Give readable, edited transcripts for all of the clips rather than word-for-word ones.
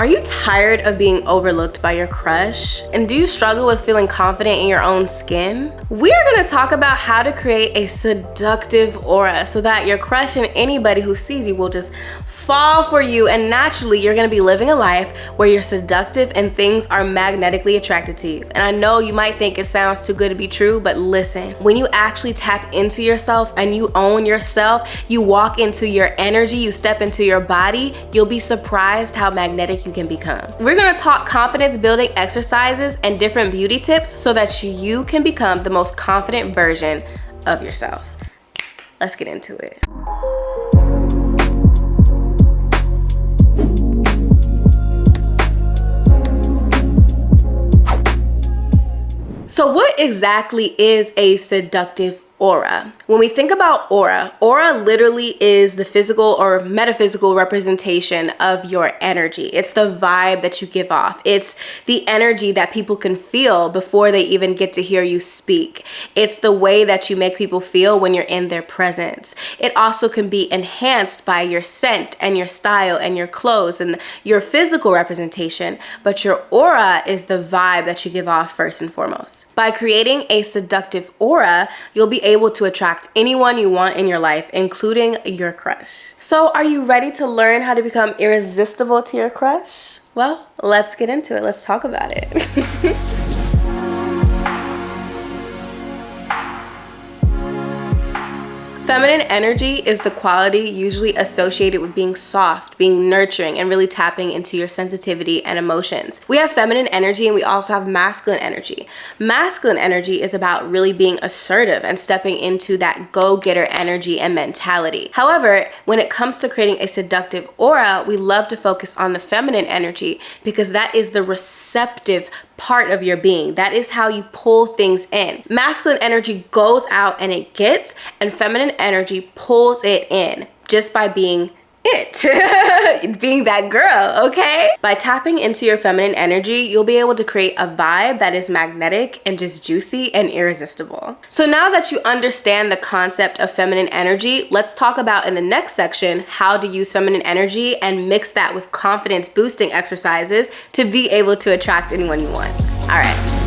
Are you tired of being overlooked by your crush? And do you struggle with feeling confident in your own skin? We are gonna talk about how to create a seductive aura so that your crush and anybody who sees you will just fall for you, and naturally you're gonna be living a life where you're seductive and things are magnetically attracted to you. And I know you might think it sounds too good to be true, but listen, when you actually tap into yourself and you own yourself, you walk into your energy, you step into your body, you'll be surprised how magnetic you can become. We're gonna talk confidence building exercises and different beauty tips so that you can become the most confident version of yourself. Let's get into it. So what exactly is a seductive aura? When we think about aura literally is the physical or metaphysical representation of your energy. It's the vibe that you give off. It's the energy that people can feel before they even get to hear you speak. It's the way that you make people feel when you're in their presence. It also can be enhanced by your scent and your style and your clothes and your physical representation, but your aura is the vibe that you give off first and foremost. By creating a seductive aura, you'll be able to attract anyone you want in your life, including your crush. So are you ready to learn how to become irresistible to your crush? Well, let's get into it. Let's talk about it. Feminine energy is the quality usually associated with being soft, being nurturing, and really tapping into your sensitivity and emotions. We have feminine energy and we also have masculine energy. Masculine energy is about really being assertive and stepping into that go-getter energy and mentality. However, when it comes to creating a seductive aura, we love to focus on the feminine energy because that is the receptive part of your being. That is how you pull things in. Masculine energy goes out and it gets, and feminine energy pulls it in just by being it, being that girl, okay? By tapping into your feminine energy, you'll be able to create a vibe that is magnetic and just juicy and irresistible. So now that you understand the concept of feminine energy, let's talk about in the next section how to use feminine energy and mix that with confidence boosting exercises to be able to attract anyone you want. All right.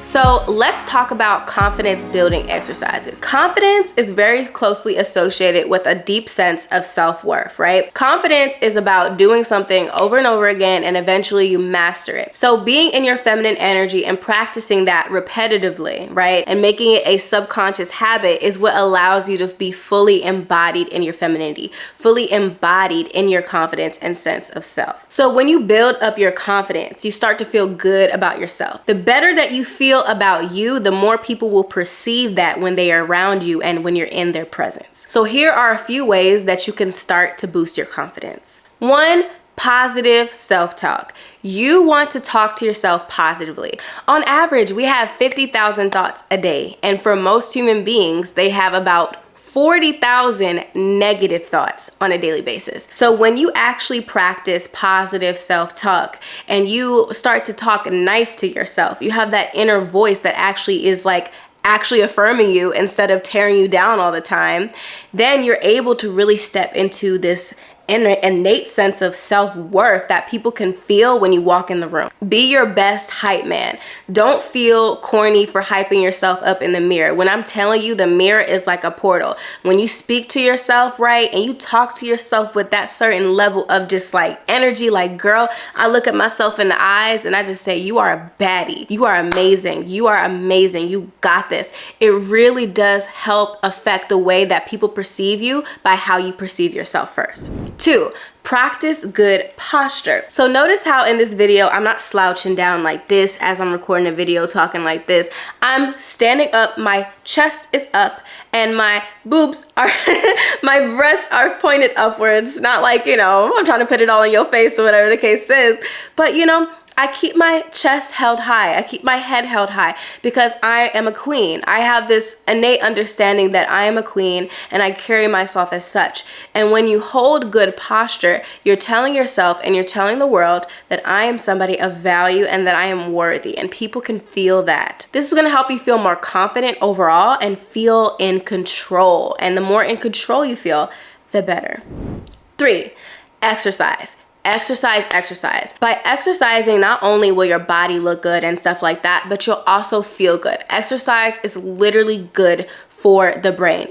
So let's talk about confidence building exercises. Confidence is very closely associated with a deep sense of self-worth, right? Confidence is about doing something over and over again and eventually you master it. So being in your feminine energy and practicing that repetitively, right? And making it a subconscious habit is what allows you to be fully embodied in your femininity, fully embodied in your confidence and sense of self. So when you build up your confidence, you start to feel good about yourself. The better that you feel about you, the more people will perceive that when they are around you and when you're in their presence. So here are a few ways that you can start to boost your confidence. 1, positive self-talk. You want to talk to yourself positively. On average, we have 50,000 thoughts a day, and for most human beings, they have about 40,000 negative thoughts on a daily basis. So when you actually practice positive self-talk and you start to talk nice to yourself, you have that inner voice that actually is like actually affirming you instead of tearing you down all the time, then you're able to really step into this innate sense of self-worth that people can feel when you walk in the room. Be your best hype man. Don't feel corny for hyping yourself up in the mirror. When I'm telling you, the mirror is like a portal. When you speak to yourself right and you talk to yourself with that certain level of just like energy, like girl, I look at myself in the eyes and I just say, you are a baddie. You are amazing. You are amazing. You got this. It really does help affect the way that people perceive you by how you perceive yourself first. 2, practice good posture. So notice how in this video, I'm not slouching down like this as I'm recording a video talking like this. I'm standing up, my chest is up, and my boobs are, my breasts are pointed upwards. Not like, you know, I'm trying to put it all in your face or whatever the case is. But you know, I keep my chest held high. I keep my head held high because I am a queen. I have this innate understanding that I am a queen and I carry myself as such. And when you hold good posture, you're telling yourself and you're telling the world that I am somebody of value and that I am worthy, and people can feel that. This is going to help you feel more confident overall and feel in control. And the more in control you feel, the better. 3, exercise. Exercise. By exercising, not only will your body look good and stuff like that, but you'll also feel good. Exercise is literally good for the brain.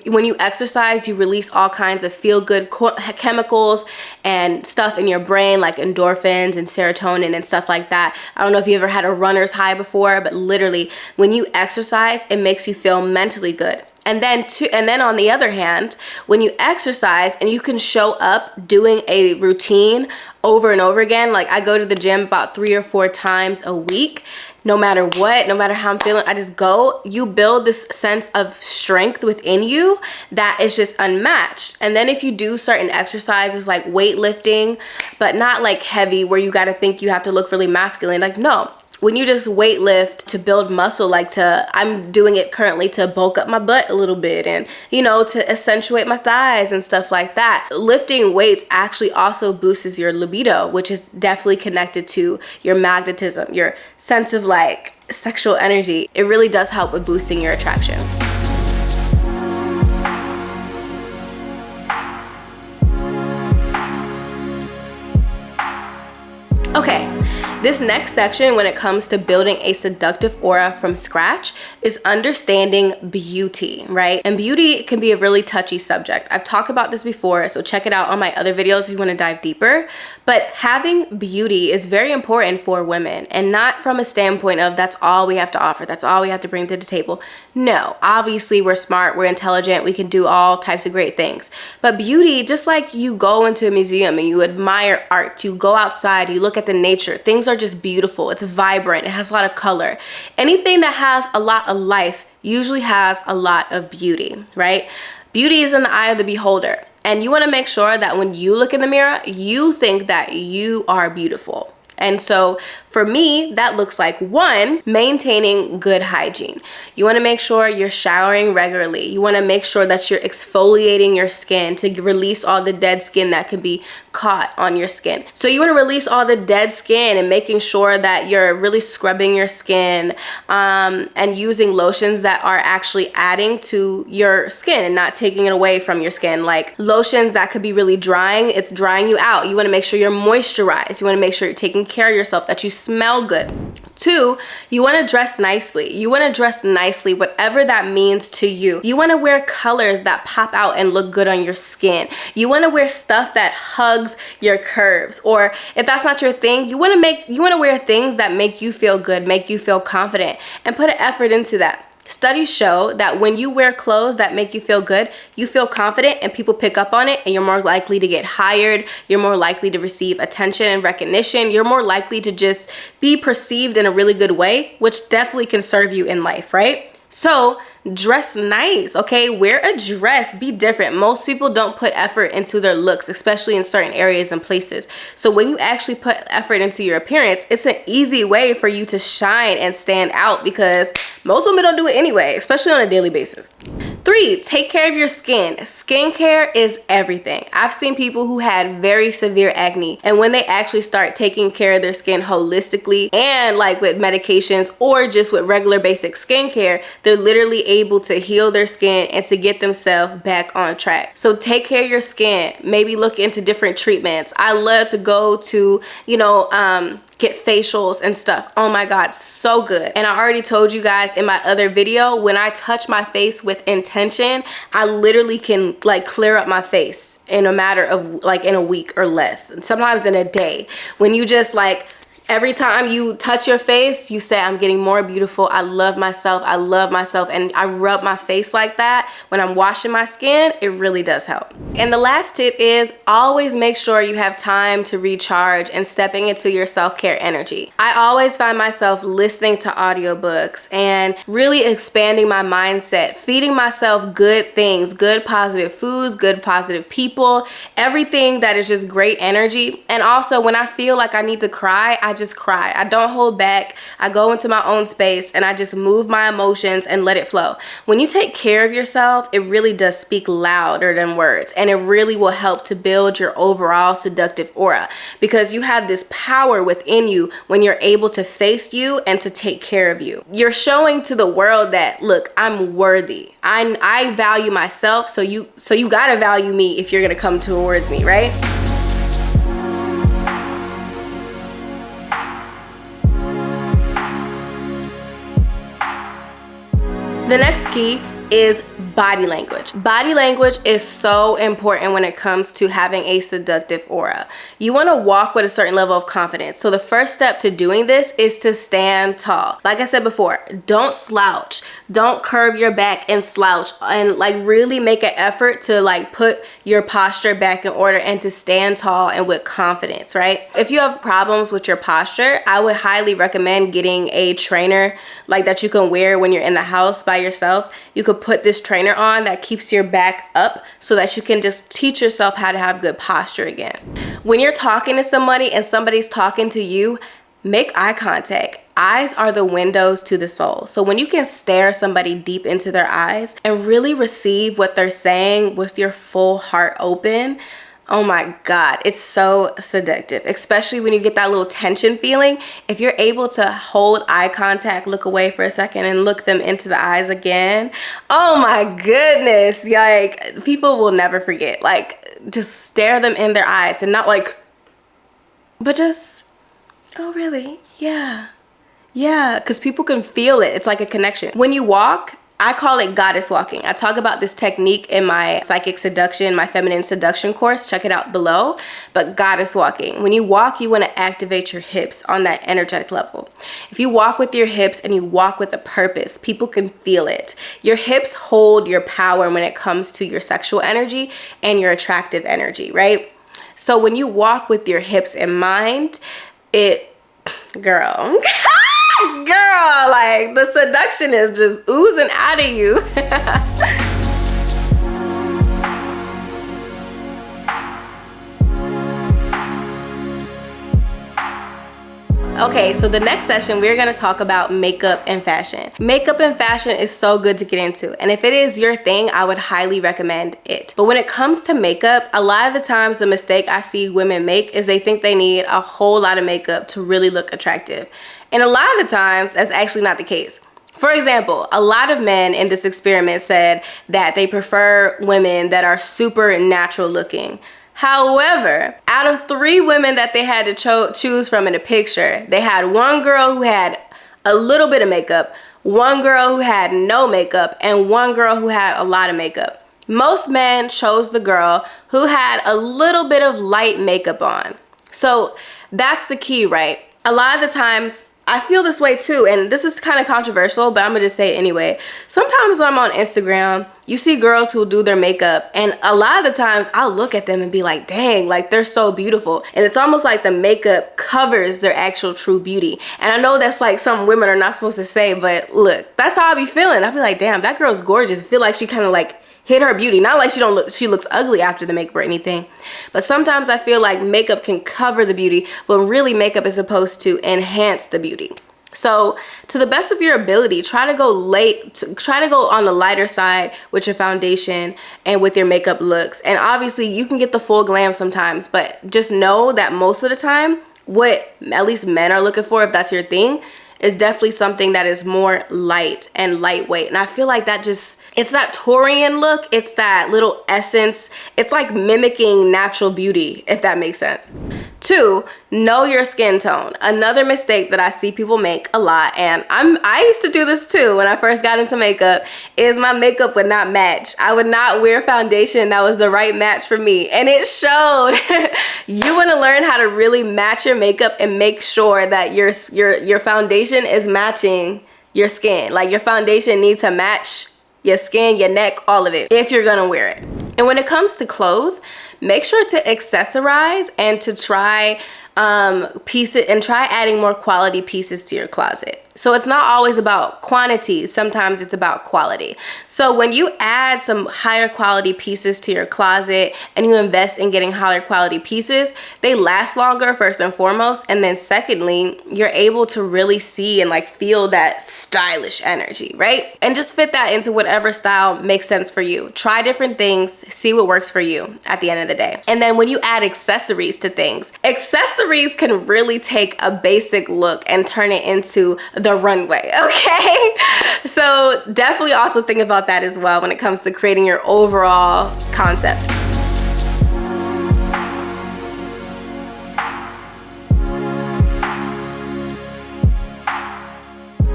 When you exercise, you release all kinds of feel-good chemicals and stuff in your brain, like endorphins and serotonin and stuff like that. I don't know if you ever had a runner's high before, but literally when you exercise, it makes you feel mentally good. And then on the other hand, when you exercise and you can show up doing a routine over and over again, like I go to the gym about 3 or 4 times a week, no matter what, no matter how I'm feeling, I just go. You build this sense of strength within you that is just unmatched. And then if you do certain exercises like weightlifting, but not like heavy where you got to think you have to look really masculine, like no. When you just weight lift to build muscle, I'm doing it currently to bulk up my butt a little bit and, to accentuate my thighs and stuff like that. Lifting weights actually also boosts your libido, which is definitely connected to your magnetism, your sense of sexual energy. It really does help with boosting your attraction. Okay. This next section, when it comes to building a seductive aura from scratch, is understanding beauty, right? And beauty can be a really touchy subject. I've talked about this before, so check it out on my other videos if you want to dive deeper. But having beauty is very important for women, and not from a standpoint of that's all we have to offer, that's all we have to bring to the table. No, obviously we're smart, we're intelligent, we can do all types of great things. But beauty, just like you go into a museum and you admire art, you go outside, you look at the nature, things are just beautiful, it's vibrant, it has a lot of color. Anything that has a lot of life usually has a lot of beauty, right? Beauty is in the eye of the beholder, and you want to make sure that when you look in the mirror, you think that you are beautiful. And so for me, that looks like 1, maintaining good hygiene. You want to make sure you're showering regularly. You want to make sure that you're exfoliating your skin to release all the dead skin that can be caught on your skin. So you want to release all the dead skin and making sure that you're really scrubbing your skin and using lotions that are actually adding to your skin and not taking it away from your skin. Like lotions that could be really drying, it's drying you out. You want to make sure you're moisturized. You want to make sure you're taking care of yourself, that you smell good. 2, you want to dress nicely. You want to dress nicely, whatever that means to you. You want to wear colors that pop out and look good on your skin. You want to wear stuff that hugs your curves. Or if that's not your thing, you want to wear things that make you feel good, make you feel confident, and put an effort into that. Studies show that when you wear clothes that make you feel good, you feel confident and people pick up on it, and you're more likely to get hired. You're more likely to receive attention and recognition. You're more likely to just be perceived in a really good way, which definitely can serve you in life, right? So dress nice, okay? Wear a dress, be different. Most people don't put effort into their looks, especially in certain areas and places. So when you actually put effort into your appearance, it's an easy way for you to shine and stand out, because most women don't do it anyway, especially on a daily basis. 3, take care of your skin. Skincare is everything. I've seen people who had very severe acne, and when they actually start taking care of their skin holistically and with medications or just with regular basic skincare, they're literally able to heal their skin and to get themselves back on track. So take care of your skin. Maybe look into different treatments. I love to go to, get facials and stuff. Oh my God, so good. And I already told you guys in my other video, when I touch my face with intention, I literally can clear up my face in a matter of in a week or less, and sometimes in a day. When you just every time you touch your face, you say, I'm getting more beautiful. I love myself. I love myself. And I rub my face like that when I'm washing my skin. It really does help. And the last tip is always make sure you have time to recharge and stepping into your self-care energy. I always find myself listening to audiobooks and really expanding my mindset, feeding myself good things, good positive foods, good positive people, everything that is just great energy. And also when I feel like I need to cry, I I just cry. I don't hold back. I go into my own space and I just move my emotions and let it flow. When you take care of yourself, it really does speak louder than words, and it really will help to build your overall seductive aura, because you have this power within you when you're able to face you and to take care of you. You're showing to the world that, look, I'm worthy. I value myself, so you gotta value me if you're gonna come towards me, right? The next key is body language. Body language is so important when it comes to having a seductive aura. You want to walk with a certain level of confidence. So the first step to doing this is to stand tall. Like I said before, don't slouch. Don't curve your back and slouch, and like really make an effort to like put your posture back in order and to stand tall and with confidence, right? If you have problems with your posture, I would highly recommend getting a trainer like that you can wear when you're in the house by yourself. You could put this trainer on that keeps your back up so that you can just teach yourself how to have good posture again. When you're talking to somebody and somebody's talking to you, make eye contact. Eyes are the windows to the soul. So when you can stare somebody deep into their eyes and really receive what they're saying with your full heart open, oh my God, it's so seductive, especially when you get that little tension feeling. If you're able to hold eye contact, look away for a second and look them into the eyes again, oh my goodness, like people will never forget. Like just stare them in their eyes and not like, but just, oh really? Yeah. Yeah, because people can feel it. It's like a connection. When you walk, I call it goddess walking. I talk about this technique in my psychic seduction, my feminine seduction course. Check it out below. But goddess walking. When you walk, you want to activate your hips on that energetic level. If you walk with your hips and you walk with a purpose, people can feel it. Your hips hold your power when it comes to your sexual energy and your attractive energy, right? So when you walk with your hips in mind, girl, like the seduction is just oozing out of you. Okay, so the next session, we're gonna talk about makeup and fashion. Makeup and fashion is so good to get into, and if it is your thing, I would highly recommend it. But when it comes to makeup, a lot of the times the mistake I see women make is they think they need a whole lot of makeup to really look attractive. And a lot of the times, that's actually not the case. For example, a lot of men in this experiment said that they prefer women that are super natural looking. However, out of 3 women that they had to choose from in the picture, they had one girl who had a little bit of makeup, one girl who had no makeup, and one girl who had a lot of makeup. Most men chose the girl who had a little bit of light makeup on. So that's the key, right? A lot of the times, I feel this way too, and this is kind of controversial, but I'm gonna just say it anyway. Sometimes when I'm on Instagram, you see girls who do their makeup, and a lot of the times I'll look at them and be like, dang, like they're so beautiful. And it's almost like the makeup covers their actual true beauty. And I know that's like something women are not supposed to say, but look, that's how I be feeling. I be like, damn, that girl's gorgeous. I feel like she kind of like hid her beauty. Not like she looks ugly after the makeup or anything, but sometimes I feel like makeup can cover the beauty, but really makeup is supposed to enhance the beauty. So to the best of your ability, try to go on the lighter side with your foundation and with your makeup looks. And obviously you can get the full glam sometimes, but just know that most of the time what at least men are looking for, if that's your thing, is definitely something that is more light and lightweight. And I feel like that just, it's that Taurian look, it's that little essence. It's like mimicking natural beauty, if that makes sense. 2, know your skin tone. Another mistake that I see people make a lot, and I used to do this too when I first got into makeup, is my makeup would not match. I would not wear foundation that was the right match for me, and it showed. You want to learn how to really match your makeup and make sure that your foundation is matching your skin. Like your foundation needs to match your skin, your neck, all of it, if you're gonna wear it. And when it comes to clothes, make sure to accessorize and to try pieces, and try adding more quality pieces to your closet. So it's not always about quantity, sometimes it's about quality. So when you add some higher quality pieces to your closet and you invest in getting higher quality pieces, they last longer, first and foremost, and then secondly, you're able to really see and like feel that stylish energy, right? And just fit that into whatever style makes sense for you. Try different things, see what works for you at the end of the day. And then when you add accessories to things, accessories can really take a basic look and turn it into the runway, okay? So definitely also think about that as well when it comes to creating your overall concept.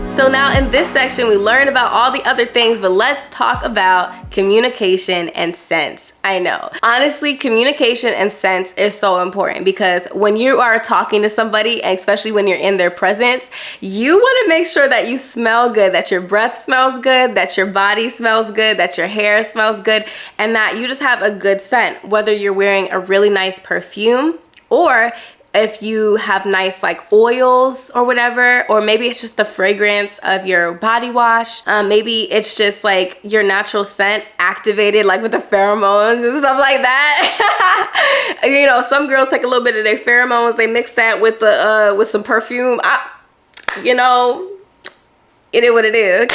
So now in this section, we learned about all the other things, but let's talk about communication and sense. I know. Honestly, communication and sense is so important because when you are talking to somebody, and especially when you're in their presence, you want to make sure that you smell good, that your breath smells good, that your body smells good, that your hair smells good, and that you just have a good scent, whether you're wearing a really nice perfume or if you have nice like oils or whatever, or maybe it's just the fragrance of your body wash. Maybe it's just like your natural scent activated like with the pheromones and stuff like that. You know, some girls take a little bit of their pheromones, they mix that with the with some perfume. You know, it is what it is.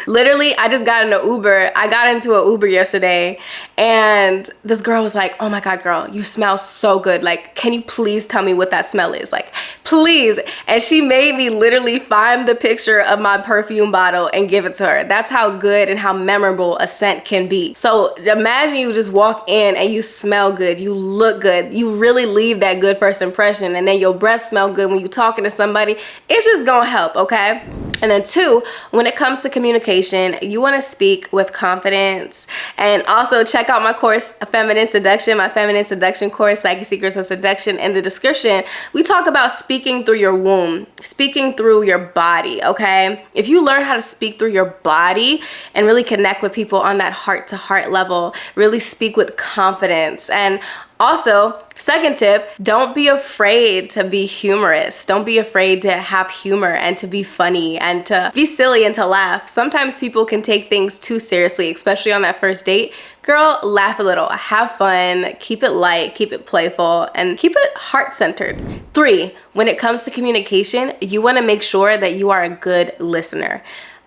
Literally, I just got in an Uber. I got into an Uber yesterday and this girl was like, oh my God, girl, you smell so good. Like, can you please tell me what that smell is? Like, please. And she made me literally find the picture of my perfume bottle and give it to her. That's how good and how memorable a scent can be. So imagine you just walk in and you smell good, you look good, you really leave that good first impression, and then your breath smell good when you're talking to somebody. It's just gonna help, okay? And then 2, when it comes to communication, you want to speak with confidence. And also check out my course, Feminine Seduction, my Feminine Seduction course, Psychic Secrets of Seduction. In the description, we talk about speaking through your womb, speaking through your body, okay? If you learn how to speak through your body and really connect with people on that heart-to-heart level, really speak with confidence. And also, second tip, don't be afraid to be humorous. Don't be afraid to have humor and to be funny and to be silly and to laugh. Sometimes people can take things too seriously, especially on that first date. Girl, laugh a little, have fun, keep it light, keep it playful, and keep it heart-centered. 3, when it comes to communication, you want to make sure that you are a good listener.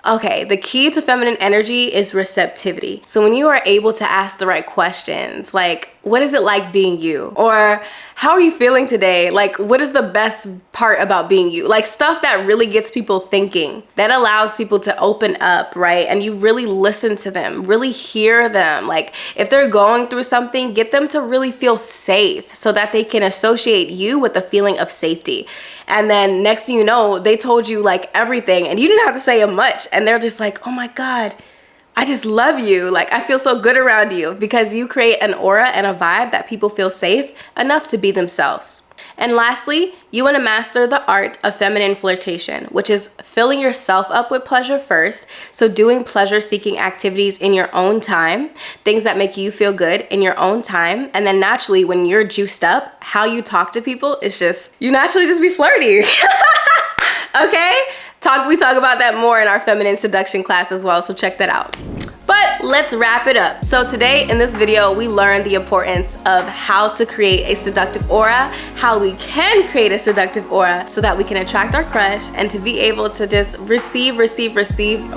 Okay, the key to feminine energy is receptivity. So when you are able to ask the right questions, like, what is it like being you? Or how are you feeling today? Like, what is the best part about being you? Like stuff that really gets people thinking, that allows people to open up, right? And you really listen to them, really hear them. Like if they're going through something, get them to really feel safe so that they can associate you with the feeling of safety. And then next thing you know, they told you like everything and you didn't have to say much. And they're just like, oh my God, I just love you. Like, I feel so good around you, because you create an aura and a vibe that people feel safe enough to be themselves. And lastly, you want to master the art of feminine flirtation, which is filling yourself up with pleasure first. So doing pleasure-seeking activities in your own time, things that make you feel good in your own time. And then naturally, when you're juiced up, how you talk to people is just, you naturally just be flirty. Okay? We talk about that more in our feminine seduction class as well, so check that out. But let's wrap it up. So today in this video, we learned the importance of how to create a seductive aura, how we can create a seductive aura so that we can attract our crush and to be able to just receive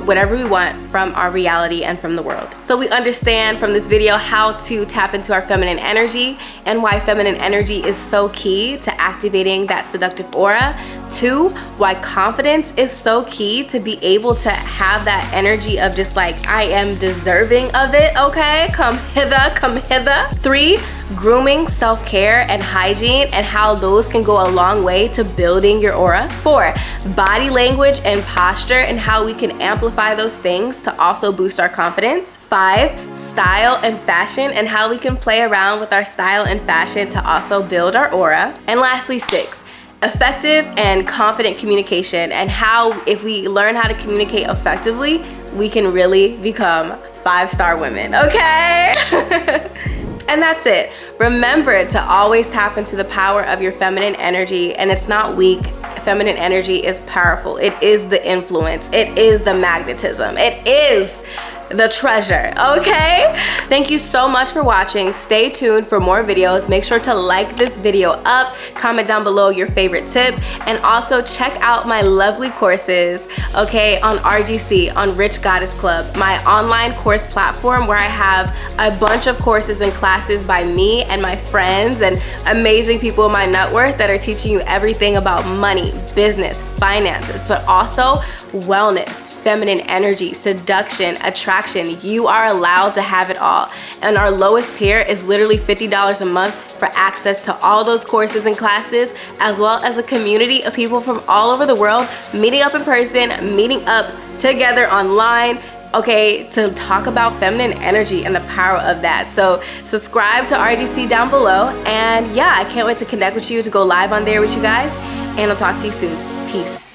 whatever we want from our reality and from the world. So we understand from this video how to tap into our feminine energy and why feminine energy is so key to activating that seductive aura. 2, why confidence is so key to be able to have that energy of just like, I am deserving of it, okay? Come hither, come hither. 3, grooming, self-care, and hygiene, and how those can go a long way to building your aura. 4, body language and posture, and how we can amplify those things to also boost our confidence. 5, style and fashion, and how we can play around with our style and fashion to also build our aura. And lastly, 6, effective and confident communication, and how if we learn how to communicate effectively, we can really become 5-star women, okay? And that's it. Remember to always tap into the power of your feminine energy, and it's not weak. Feminine energy is powerful. It is the influence. It is the magnetism. It is the treasure, okay? Thank you so much for watching. Stay tuned for more videos. Make sure to like this video up, comment down below your favorite tip, and also check out my lovely courses, okay, on RGC, on Rich Goddess Club, my online course platform where I have a bunch of courses and classes by me and my friends and amazing people in my network that are teaching you everything about money, business, finances, but also wellness, feminine energy, seduction, attraction. You are allowed to have it all. And our lowest tier is literally $50 a month for access to all those courses and classes, as well as a community of people from all over the world meeting up in person, meeting up together online, okay, to talk about feminine energy and the power of that. So subscribe to RGC down below, and yeah, I can't wait to connect with you, to go live on there with you guys, and I'll talk to you soon. Peace.